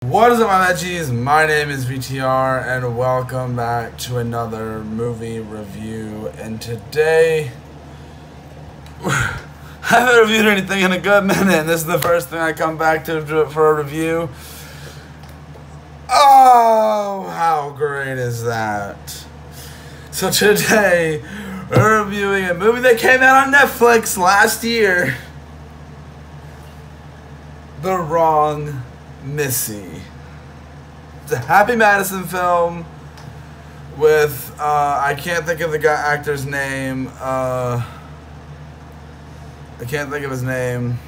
What is up, my veggies? My name is VTR, and welcome back to another movie review. And today, I haven't reviewed anything in a good minute, and this is the first thing I come back to for a review. Oh, how great is that? So today, we're reviewing a movie that came out on Netflix last year. The Wrong Missy. It's a Happy Madison film with I can't think of the actor's name. I can't think of his name.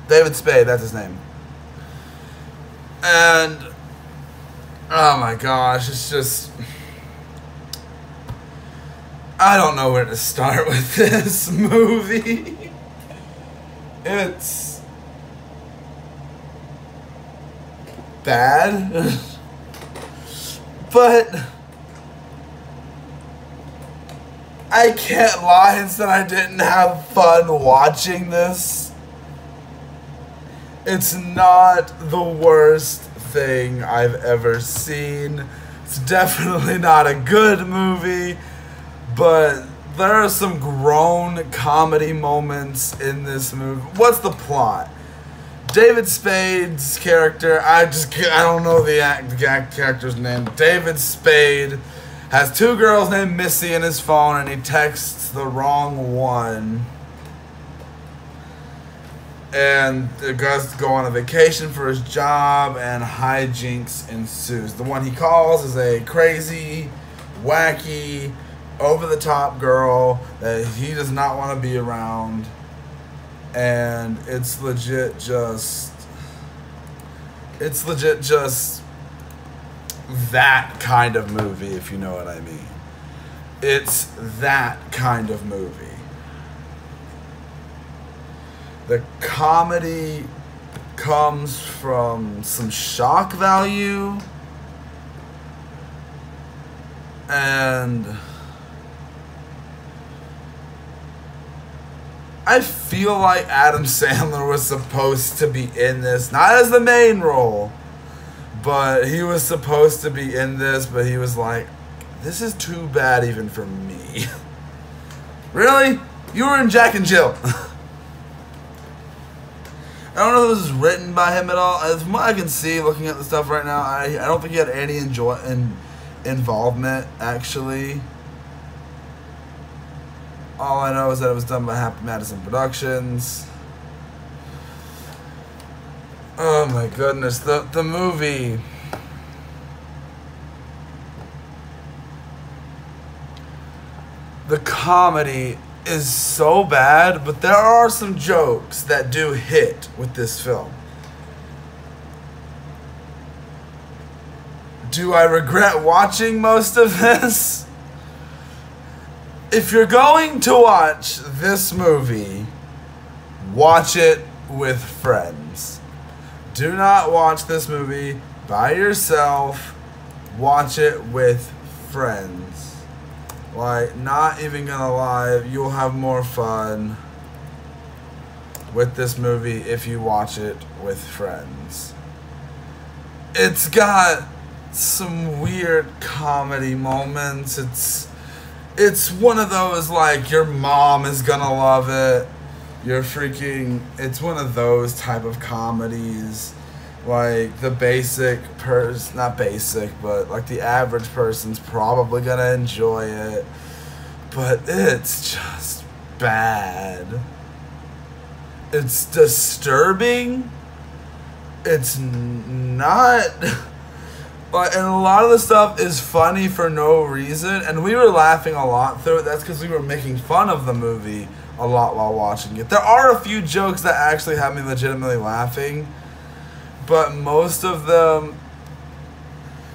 David Spade, that's his name. And oh my gosh, it's just, I don't know where to start with this movie. It's bad, but I can't lie and say I didn't have fun watching this. It's not the worst thing I've ever seen. It's definitely not a good movie, but there are some grown comedy moments in this movie. What's the plot? David Spade's character, I don't know the character's name. David Spade has two girls named Missy in his phone, and he texts the wrong one. And the guys go on a vacation for his job, and hijinks ensues. The one he calls is a crazy, wacky, over-the-top girl that he does not want to be around. And it's legit just that kind of movie, if you know what I mean. It's that kind of movie. The comedy comes from some shock value, and I feel like Adam Sandler was supposed to be in this, not as the main role, but he was supposed to be in this, but he was like, this is too bad even for me. Really? You were in Jack and Jill. I don't know if this was written by him at all. From what I can see, looking at the stuff right now, I don't think he had any involvement, actually. All I know is that it was done by Happy Madison Productions. Oh my goodness, the movie. The comedy is so bad, but there are some jokes that do hit with this film. Do I regret watching most of this? If you're going to watch this movie, watch it with friends. Do not watch this movie by yourself. Watch it with friends. Like, not even gonna lie, you'll have more fun with this movie if you watch it with friends. It's got some weird comedy moments. It's one of those, like, your mom is gonna love it. It's one of those type of comedies. Like, the not basic, but like the average person's probably gonna enjoy it. But it's just bad. It's disturbing. It's not... and a lot of the stuff is funny for no reason, and we were laughing a lot through it. That's because we were making fun of the movie a lot while watching it. There are a few jokes that actually have me legitimately laughing, but most of them,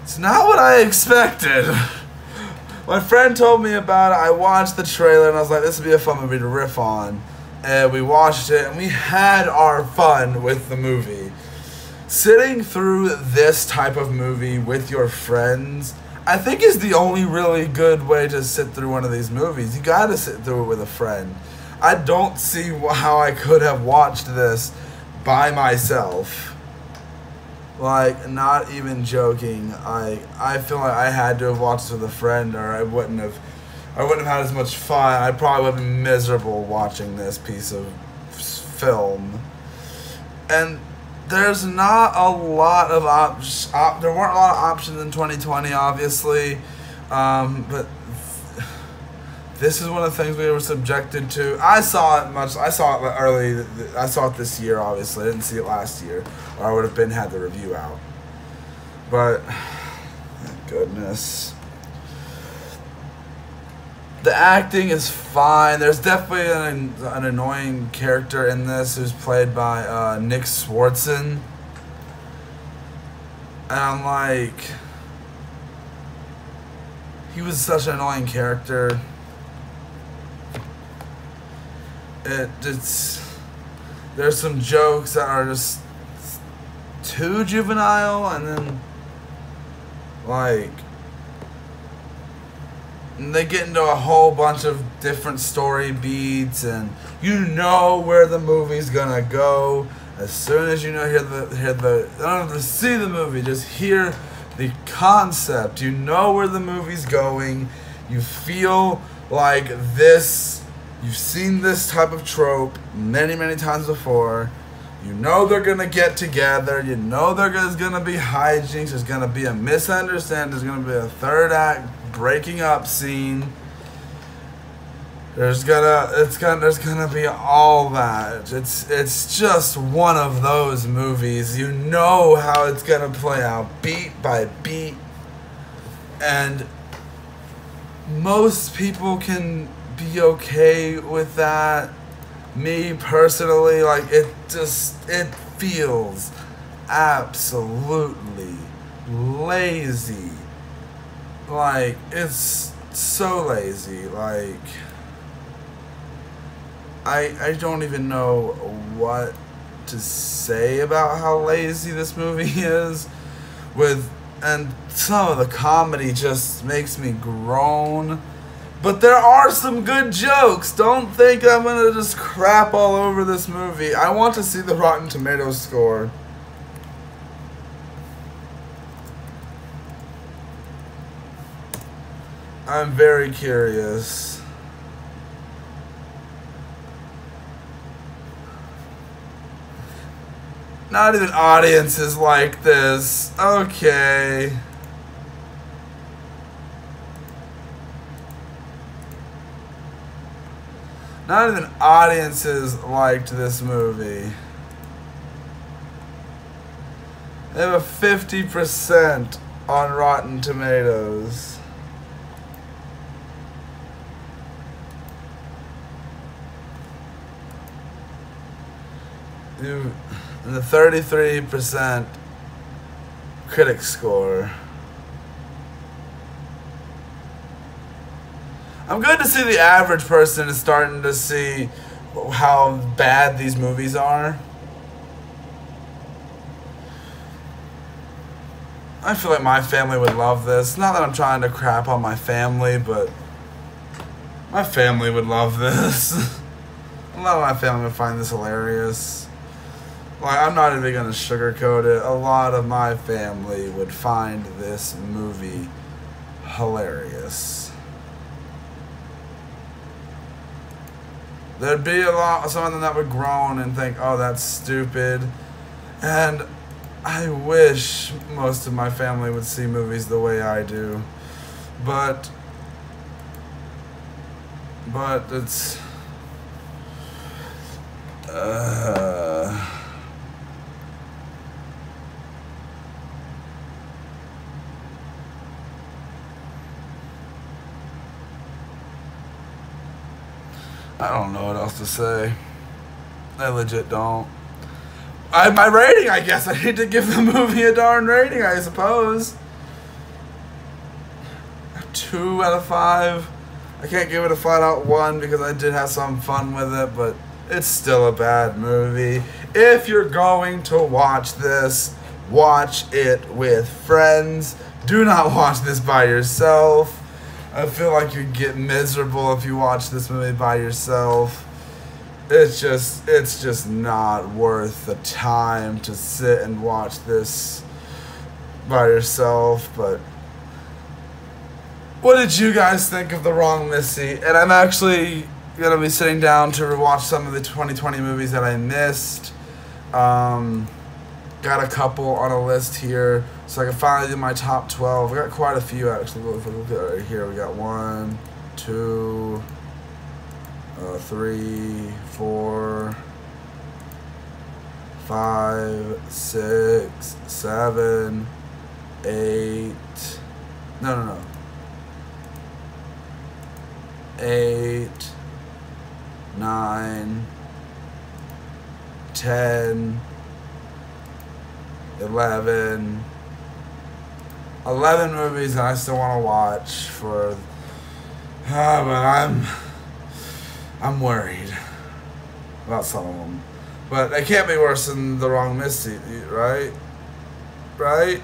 it's not what I expected. My friend told me about it. I watched the trailer, and I was like, this would be a fun movie to riff on. And we watched it, and we had our fun with the movie. Sitting through this type of movie with your friends, I think, is the only really good way to sit through one of these movies. You gotta sit through it with a friend. I don't see how I could have watched this by myself. Like, not even joking. I feel like I had to have watched this with a friend, or I wouldn't have had as much fun. I probably would have been miserable watching this piece of film. And there's not a lot of there weren't a lot of options in 2020, obviously, but this is one of the things we were subjected to. I saw it early. I saw it this year, obviously. I didn't see it last year, or I would have had the review out. But thank goodness. The acting is fine. There's definitely an annoying character in this who's played by Nick Swartzen. And I'm like, he was such an annoying character. There's some jokes that are just too juvenile, and then like they get into a whole bunch of different story beats, and you know where the movie's gonna go as soon as you know I don't have to see the movie, just hear the concept. You know where the movie's going. You feel like this. You've seen this type of trope many, many times before. You know they're going to get together. You know there's going to be hijinks. There's going to be a misunderstanding. There's going to be a third act breaking up scene. There's gonna be all that. It's just one of those movies. You know how it's going to play out beat by beat. And most people can be okay with that. Me personally, like, it feels absolutely lazy. Like, it's so lazy. Like, I don't even know what to say about how lazy this movie is. And some of the comedy just makes me groan. But there are some good jokes. Don't think I'm going to just crap all over this movie. I want to see the Rotten Tomatoes score. I'm very curious. Not even audiences like this. Okay. Not even audiences liked this movie. They have a 50% on Rotten Tomatoes. And the 33% critic score. I'm good to see the average person is starting to see how bad these movies are. I feel like my family would love this. Not that I'm trying to crap on my family, but my family would love this. A lot of my family would find this hilarious. Like, I'm not even going to sugarcoat it. A lot of my family would find this movie hilarious. There'd be some of them that would groan and think, oh, that's stupid. And I wish most of my family would see movies the way I do. But it's... I don't know what else to say. I legit don't. My rating, I guess. I need to give the movie a darn rating, I suppose. 2 out of 5. I can't give it a flat out 1 because I did have some fun with it, but it's still a bad movie. If you're going to watch this, watch it with friends. Do not watch this by yourself. I feel like you'd get miserable if you watch this movie by yourself. it's just not worth the time to sit and watch this by yourself. But what did you guys think of The Wrong Missy? And I'm actually gonna be sitting down to rewatch some of the 2020 movies that I missed. Got a couple on a list here, so I can finally do my top 12. We got quite a few actually. If we look at right here, we got 1, 2, 3, 4, 5, 6, 7, 8. No. 8, 9, 10, 11 movies that I still want to watch for, but I'm worried about some of them. But they can't be worse than The Wrong Missy, right? Right?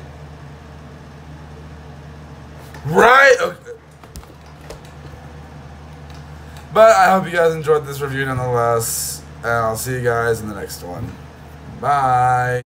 Okay. But I hope you guys enjoyed this review nonetheless, and I'll see you guys in the next one. Bye.